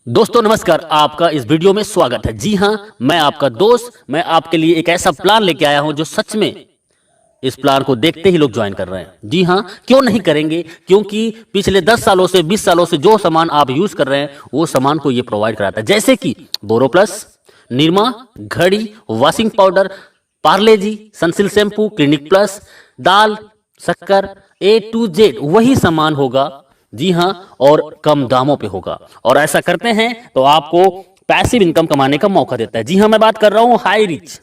दोस्तों नमस्कार, आपका इस वीडियो में स्वागत है। जी हां, मैं आपका दोस्त, मैं आपके लिए एक ऐसा प्लान लेके आया हूं जो सच में इस प्लान को देखते ही लोग ज्वाइन कर रहे हैं। जी हां, क्यों नहीं करेंगे? क्योंकि पिछले 10 सालों से 20 सालों से जो सामान आप यूज कर रहे हैं वो सामान को ये प्रोवाइड कराता है, जैसे कि बोरो प्लस, निरमा, घड़ी, वॉशिंग पाउडर, पार्ले जी, सनसिल्क शैम्पू, क्लिनिक प्लस, दाल, शक्कर, A to Z वही सामान होगा। जी हाँ, और कम दामों पे होगा। और ऐसा करते हैं तो आपको पैसिव इनकम कमाने का मौका देता है। जी हाँ, मैं बात कर रहा हूं हाई रिच,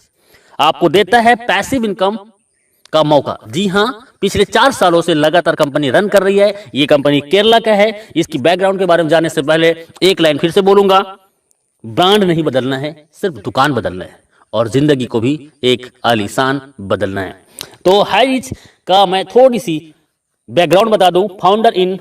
आपको देता है पैसिव इनकम का मौका। जी हाँ, पिछले 4 सालों से लगातार कंपनी रन कर रही है। ये कंपनी केरला का है। इसकी बैकग्राउंड के बारे में जानने से पहले एक लाइन फिर से बोलूंगा, ब्रांड नहीं बदलना है, सिर्फ दुकान बदलना है और जिंदगी को भी एक आलीशान बदलना है। तो हाई रिच का मैं थोड़ी सी बैकग्राउंड बता दूं। फाउंडर इन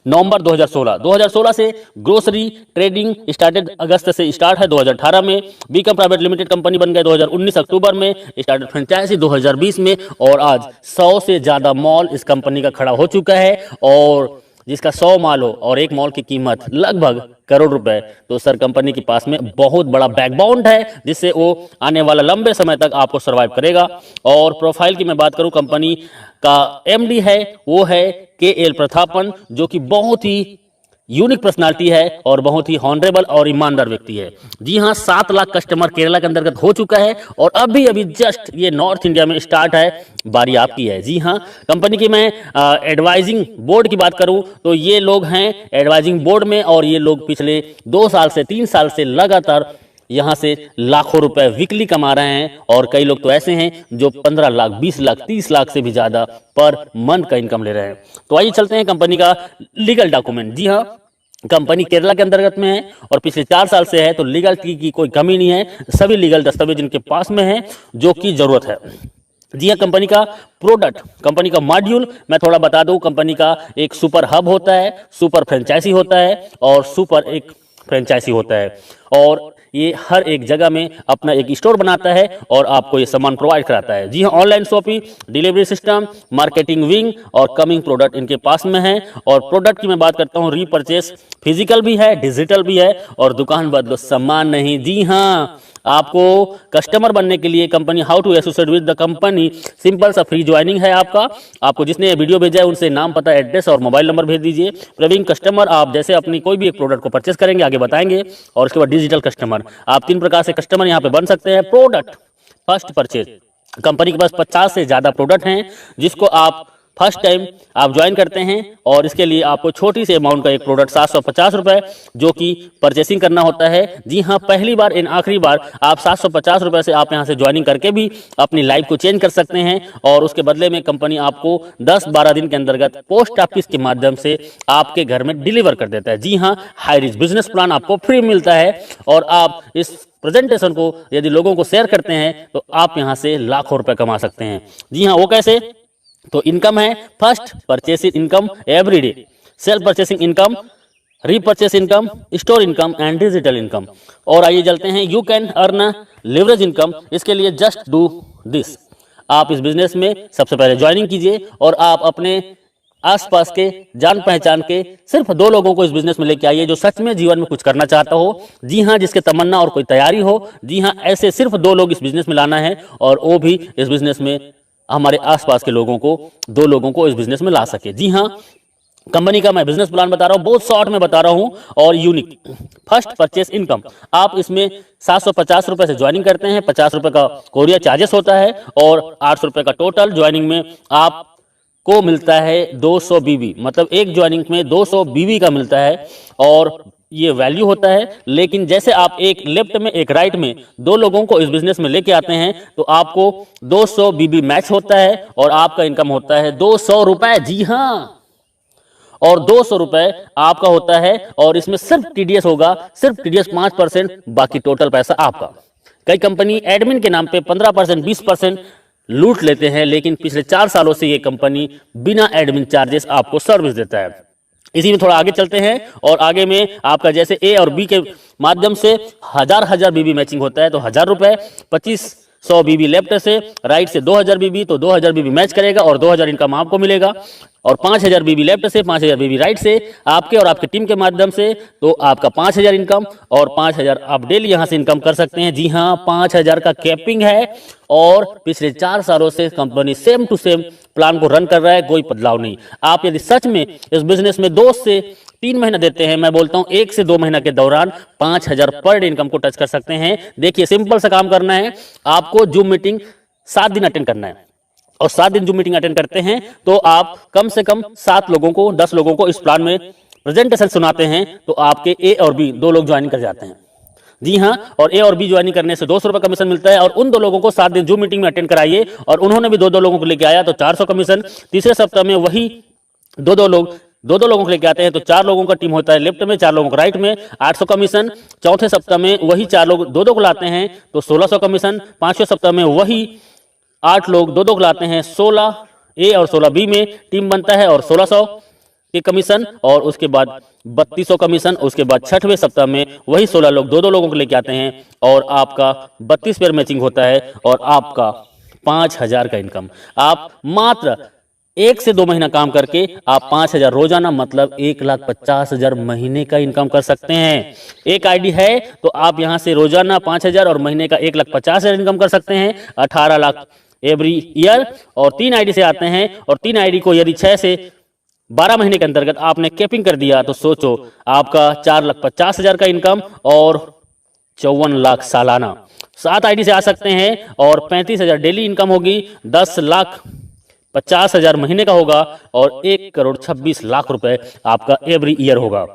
नवंबर 2016 से ग्रोसरी ट्रेडिंग स्टार्टेड, अगस्त से स्टार्ट है 2018 में। बीकम प्राइवेट लिमिटेड कंपनी बन गए 2019 अक्टूबर में। स्टार्टेड फ्रेंचाइजी 2020 में और आज 100 से ज़्यादा मॉल इस कंपनी का खड़ा हो चुका है। और जिसका 100 मॉल हो और एक मॉल की कीमत लगभग करोड़ रुपए, तो सर कंपनी के पास में बहुत बड़ा बैकबोन है जिससे वो आने वाला लंबे समय तक आपको सर्वाइव करेगा। और प्रोफाइल की मैं बात करूं, कंपनी का एमडी है वो है KL प्रथापन, जो कि बहुत ही यूनिक पर्सनालिटी है और बहुत ही हॉनरेबल और ईमानदार व्यक्ति है। जी हाँ, 7 लाख कस्टमर केरला के अंतर्गत हो चुका है और अभी अभी जस्ट ये नॉर्थ इंडिया में स्टार्ट है, बारी आपकी है। जी हाँ, कंपनी की मैं एडवाइजिंग बोर्ड की बात करूं तो ये लोग हैं एडवाइजिंग बोर्ड में और ये लोग पिछले 2 साल से 3 साल से लगातार यहाँ से लाखों रुपए वीकली कमा रहे हैं। और कई लोग तो ऐसे हैं जो 15 लाख, 20 लाख, 30 लाख से भी ज्यादा पर मंथ का इनकम ले रहे हैं। तो आइए चलते हैं कंपनी का लीगल डॉक्यूमेंट। जी हाँ, कंपनी केरला के अंतर्गत में है और पिछले 4 साल से है, तो लीगल की कोई कमी नहीं है। सभी लीगल दस्तावेज इनके पास में है जो कि जरूरत है। जी हाँ, कंपनी का प्रोडक्ट, कंपनी का मॉड्यूल मैं थोड़ा बता दूं। कंपनी का एक सुपर हब होता है, सुपर फ्रेंचाइजी होता है और सुपर एक फ्रेंचाइजी होता है। और ये हर एक जगह में अपना एक स्टोर बनाता है और आपको ये सामान प्रोवाइड कराता है। जी हाँ, online shopping, delivery system, marketing wing और कमिंग प्रोडक्ट इनके पास में है। और प्रोडक्ट की मैं बात करता हूँ, रीपरचेस फिजिकल भी है, डिजिटल भी है और दुकान बदलो सामान नहीं। जी हाँ, आपको कस्टमर बनने के लिए company how to associate with the company, simple सा फ्री ज्वाइनिंग है आपका। आपको जिसने वीडियो भेजा है उनसे नाम, पता, एड्रेस और मोबाइल नंबर भेज दीजिए। प्रवीण कस्टमर, आप जैसे अपनी कोई भी एक प्रोडक्ट को परचेस करेंगे आगे बताएंगे। और उसके बाद डिजिटल कस्टमर, आप 3 प्रकार से कस्टमर यहाँ पे बन सकते हैं। प्रोडक्ट फर्स्ट परचेज, कंपनी के पास 50 से ज्यादा प्रोडक्ट हैं जिसको आप फर्स्ट टाइम आप ज्वाइन करते हैं और इसके लिए आपको छोटी सी अमाउंट का एक प्रोडक्ट 750 रुपए जो कि परचेसिंग करना होता है। जी हाँ, पहली बार इन आखिरी बार आप 750 रुपए से आप यहाँ से ज्वाइनिंग करके भी अपनी लाइफ को चेंज कर सकते हैं। और उसके बदले में कंपनी आपको 10-12 दिन के अंतर्गत पोस्ट ऑफिस के माध्यम से आपके घर में डिलीवर कर देता है। जी हाँ, हाई रिच बिजनेस प्लान आपको फ्री मिलता है और आप इस प्रेजेंटेशन को यदि लोगों को शेयर करते हैं तो आप यहाँ से लाखों रुपए कमा सकते हैं। जी हाँ, वो कैसे? तो इनकम है first purchasing income everyday, self purchasing income, repurchase income, store income and digital income. और आइए चलते हैं, you can earn leverage income. इसके लिए जस्ट डू दिस, आप इस बिजनेस में सबसे पहले ज्वाइनिंग कीजिए और आप अपने आसपास के जान पहचान के सिर्फ 2 लोगों को इस बिजनेस में लेके आइए जो सच में जीवन में कुछ करना चाहता हो। जी हाँ, जिसके तमन्ना और कोई तैयारी हो। जी हाँ, ऐसे सिर्फ 2 लोग इस बिजनेस में लाना है और वो भी इस बिजनेस में हमारे आसपास के लोगों को, 2 लोगों को इस बिजनेस में ला सके। जी हाँ, कंपनी का मैं बिजनेस प्लान बता रहा हूं, बहुत शॉर्ट में बता रहा हूं और यूनिक। फर्स्ट परचेस इनकम, आप इसमें 750 रुपए से ज्वाइनिंग करते हैं, 50 रुपए का कोरियर चार्जेस होता है और 800 रुपए का टोटल ज्वाइनिंग में आपको मिलता है 200 बीबी, मतलब एक ज्वाइनिंग में 200 बीबी का मिलता है और ये वैल्यू होता है। लेकिन जैसे आप एक लेफ्ट में एक राइट में 2 लोगों को इस बिजनेस में लेके आते हैं तो आपको 200 बीबी मैच होता है और आपका इनकम होता है 200 रुपए। जी हाँ, और 200 रुपए आपका होता है और इसमें सिर्फ टीडीएस होगा, सिर्फ टीडीएस 5%, बाकी टोटल पैसा आपका। कई कंपनी एडमिन के नाम पे 15%, 20% लूट लेते हैं, लेकिन पिछले 4 सालों से ये कंपनी बिना एडमिन चार्जेस आपको सर्विस देता है। इसी में थोड़ा आगे चलते हैं और आगे में आपका जैसे ए और बी के माध्यम से 1000 बीबी मैचिंग होता है तो 1000 रुपए, 25 100 बीबी लेफ्ट से, राइट से 2000 बीबी, तो 2000 बीबी मैच करेगा और 2000 इनकम आपको मिलेगा। और 5000 बीबी लेफ्ट से, 5000 बीबी राइट से, आपके और आपकी टीम के माध्यम से, तो आपका 5000 इनकम और 5000 आप डेली यहां से इनकम कर सकते हैं। जी हां, 5000 का कैपिंग है और पिछले 4 सालों से company same to same plan को रन कर रहा है, कोई बदलाव नहीं। आप यदि सच में इस बिजनेस में 2 से 3 महीना देते हैं, मैं बोलता हूं 1 से 2 महीना के दौरान 5000 पर डे इनकम को टच कर सकते हैं। देखिए, सिंपल सा काम करना है, आपको जूम मीटिंग 7 दिन अटेंड करना है और 7 दिन जूम मीटिंग अटेंड करते हैं तो आप कम से कम 7 लोगों को, 10 लोगों को इस प्लान में प्रेजेंटेशन सुनाते हैं, तो आपके ए और बी 2 लोग ज्वाइन कर जाते हैं। जी हां, और ए और बी ज्वाइन करने से 200 रुपए कमीशन मिलता है और उन 2 लोगों को 7 दिन जूम मीटिंग में अटेंड कराइए और उन्होंने भी 2-2 लोगों को लेके आया तो 400 कमीशन। तीसरे सप्ताह में वही 2-2 लोगों को लेके आते हैं तो 4 लोगों का टीम होता है लेफ्ट में, 4 लोगों को राइट में, 800 कमीशन। चौथे सप्ताह में वही 4 लोग 2-2 को लाते हैं तो 1600 कमीशन। पांचवें सप्ताह में वही 8 लोग 2-2 को लाते हैं, 16 ए और 16 बी में टीम बनता है और 1600 के कमीशन और उसके बाद 3200 कमीशन। उसके बाद छठवें सप्ताह में वही 16 लोग 2-2 लोगों को लेके आते हैं और आपका 32 पेयर मैचिंग होता है और आपका 5000 का इनकम। आप मात्र 1 से 2 महीना काम करके आप 5000 रोजाना, मतलब 1,50,000 महीने का इनकम कर सकते हैं। एक आईडी है तो आप यहां से रोजाना 5000 और महीने का 1,50,000 इनकम कर सकते हैं, 18 लाख एवरी ईयर। और 3 आईडी से आते हैं और 3 आईडी को यदि 6 से 12 महीने के अंतर्गत आपने कैपिंग कर दिया तो सोचो आपका 4,50,000 का इनकम और 54 लाख सालाना। 7 आईडी से आ सकते हैं और 35,000 डेली इनकम होगी, 10,50,000 महीने का होगा और 1,26,00,000 रुपए आपका एवरी ईयर होगा।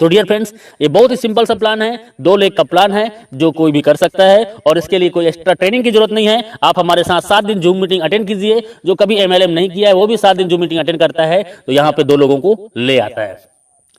तो डियर फ्रेंड्स, ये बहुत ही सिंपल सा प्लान है, 2 लाख का प्लान है जो कोई भी कर सकता है और इसके लिए कोई एक्स्ट्रा ट्रेनिंग की जरूरत नहीं है। आप हमारे साथ 7 दिन जूम मीटिंग अटेंड कीजिए। जो कभी एमएलएम नहीं किया है वो भी 7 दिन जूम मीटिंग अटेंड करता है तो यहाँ पे 2 लोगों को ले आता है।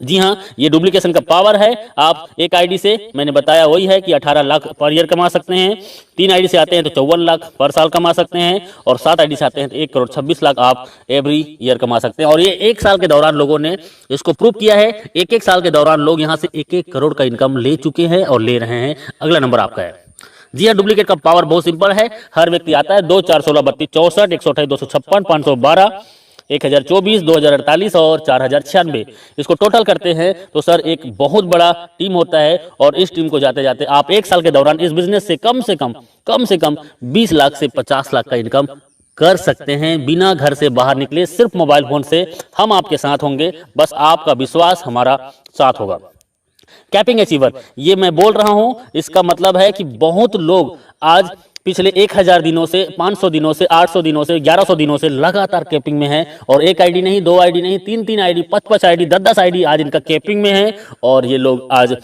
जी हाँ, ये डुप्लीकेशन का पावर है। आप एक आईडी से, मैंने बताया वही है कि 18 लाख पर ईयर कमा सकते हैं, 3 आईडी से आते हैं तो 54 लाख पर साल कमा सकते हैं और 7 आईडी से आते हैं तो 1,26,00,000 आप एवरी ईयर कमा सकते हैं। और ये 1 साल के दौरान लोगों ने इसको प्रूव किया है। 1-1 साल के दौरान लोग यहाँ से 1-1 करोड़ का इनकम ले चुके हैं और ले रहे हैं। अगला नंबर आपका है। जी हाँ, डुप्लीकेट का पावर बहुत सिंपल है। हर व्यक्ति आता है 2, 4, 16, 32, 64, 128, 256, 512, 1024, 2048 और 4096। इसको टोटल करते हैं तो सर एक बहुत बड़ा टीम होता है और इस टीम को जाते जाते आप 1 साल के दौरान इस बिजनेस से कम से कम 20 लाख से 50 लाख का इनकम कर सकते हैं बिना घर से बाहर निकले, सिर्फ मोबाइल फोन से। हम आपके साथ होंगे, बस आपका विश्वास हमारा साथ होगा। कैपिंग अचीवर, ये मैं बोल रहा हूं, इसका मतलब है कि बहुत लोग आज पिछले 1000 दिनों से, 500 दिनों से, 800 दिनों से, 1100 दिनों से लगातार कैपिंग में है और 1 आईडी नहीं, 2 आईडी नहीं, 3-3 आईडी, 5-5 आईडी, 10-10 आईडी आज इनका कैपिंग में है और ये लोग आज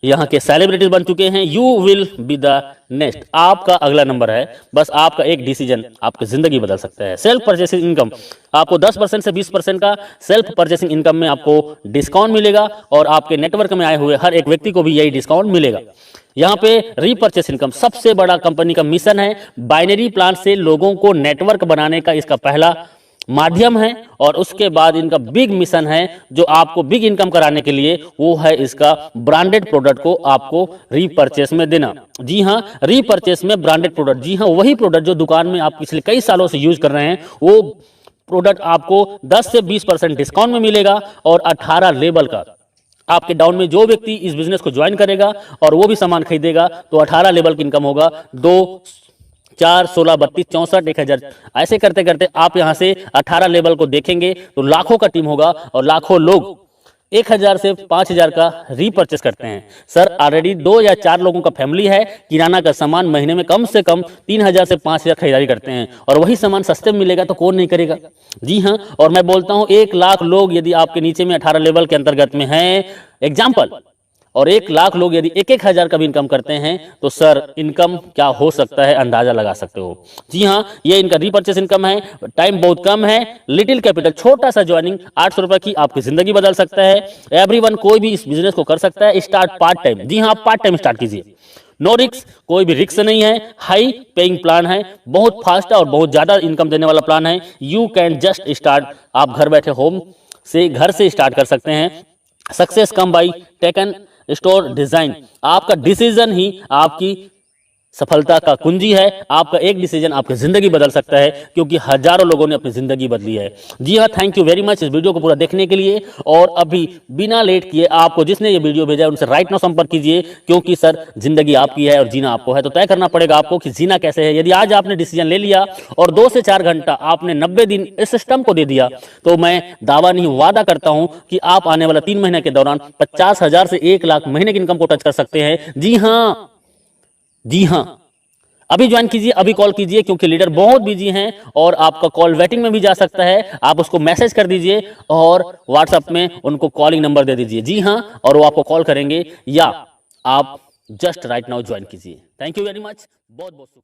यहाँ के सेलिब्रिटीज बन चुके हैं। You will be the next, आपका अगला नंबर है। बस आपका एक डिसीजन आपकी जिंदगी बदल सकता है। सेल्फ परचेसिंग इनकम, आपको 10% से 20% का सेल्फ परचेसिंग इनकम में आपको डिस्काउंट मिलेगा और आपके नेटवर्क में आए हुए हर एक व्यक्ति को भी यही डिस्काउंट मिलेगा। यहाँ पे रीपर्चेस इनकम सबसे बड़ा कंपनी का मिशन है। बाइनरी प्लान से लोगों को नेटवर्क बनाने का इसका पहला माध्यम है और उसके बाद इनका बिग मिशन है जो आपको बिग इनकम कराने के लिए, वो है इसका ब्रांडेड प्रोडक्ट को आपको रीपर्चेस में देना। जी हाँ, रीपर्चेस में ब्रांडेड प्रोडक्ट, जी हाँ, वही प्रोडक्ट जो दुकान में आप पिछले कई सालों से यूज कर रहे हैं, वो प्रोडक्ट आपको 10 से 20% डिस्काउंट में मिलेगा और 18 लेवल का आपके डाउन में जो व्यक्ति इस बिजनेस को ज्वाइन करेगा और वो भी सामान खरीदेगा तो 18 लेवल की इनकम होगा। 2, 4, 16, 32, 64, 1000, ऐसे करते करते आप यहां से 18 लेवल को देखेंगे तो लाखों का टीम होगा और लाखों लोग 1000 से 5000 का रीपर्चेस करते हैं। सर ऑलरेडी 2 या 4 लोगों का फैमिली है, किराना का सामान महीने में कम से कम 3000 से 5000 खरीदारी करते हैं और वही सामान सस्ते में मिलेगा तो कौन नहीं करेगा। जी हाँ, और मैं बोलता हूं 1 लाख लोग यदि आपके नीचे में 18 लेवल के अंतर्गत में हैं एग्जाम्पल, और 1 लाख लोग यदि 1-1000 का भी इनकम करते हैं तो सर इनकम क्या हो सकता है अंदाजा लगा सकते हो। जी हाँ, ये इनका रीपर्चेस इनकम है। टाइम बहुत कम है, लिटिल कैपिटल, छोटा सा ज्वाइनिंग 800 रुपए की आपकी जिंदगी बदल सकता है। एवरीवन, कोई भी इस बिजनेस को कर सकता है। स्टार्ट पार्ट टाइम, जी हाँ, आप पार्ट टाइम स्टार्ट कीजिए। नो रिक्स, कोई भी रिक्स नहीं है। हाई पेइंग प्लान है, बहुत फास्ट और बहुत ज्यादा इनकम देने वाला प्लान है। यू कैन जस्ट स्टार्ट, आप घर बैठे होम से, घर से स्टार्ट कर सकते हैं। Success come by taken store design, आपका डिसीजन ही आपकी सफलता का कुंजी है। आपका एक डिसीजन आपकी जिंदगी बदल सकता है, क्योंकि हजारों लोगों ने अपनी जिंदगी बदली है। जी हाँ, थैंक यू वेरी मच इस वीडियो को पूरा देखने के लिए। और अभी बिना लेट किए आपको जिसने ये वीडियो भेजा है उनसे राइट नाउ संपर्क कीजिए, क्योंकि सर जिंदगी आपकी है और जीना आपको है। तो तय करना पड़ेगा आपको कि जीना कैसे है। यदि आज आपने डिसीजन ले लिया और 2 से 4 घंटा आपने 90 दिन इस सिस्टम को दे दिया, तो मैं दावा नहीं वादा करता हूं कि आप आने वाला 3 महीने के दौरान 50,000 से 1 लाख महीने की इनकम को टच कर सकते हैं। जी हाँ, जी हाँ, अभी ज्वाइन कीजिए, अभी कॉल कीजिए, क्योंकि लीडर बहुत बिजी हैं और आपका कॉल वेटिंग में भी जा सकता है। आप उसको मैसेज कर दीजिए और व्हाट्सएप में उनको कॉलिंग नंबर दे दीजिए। जी हाँ, और वो आपको कॉल करेंगे, या आप जस्ट राइट नाउ ज्वाइन कीजिए। थैंक यू वेरी मच, बहुत बहुत शुक्रिया।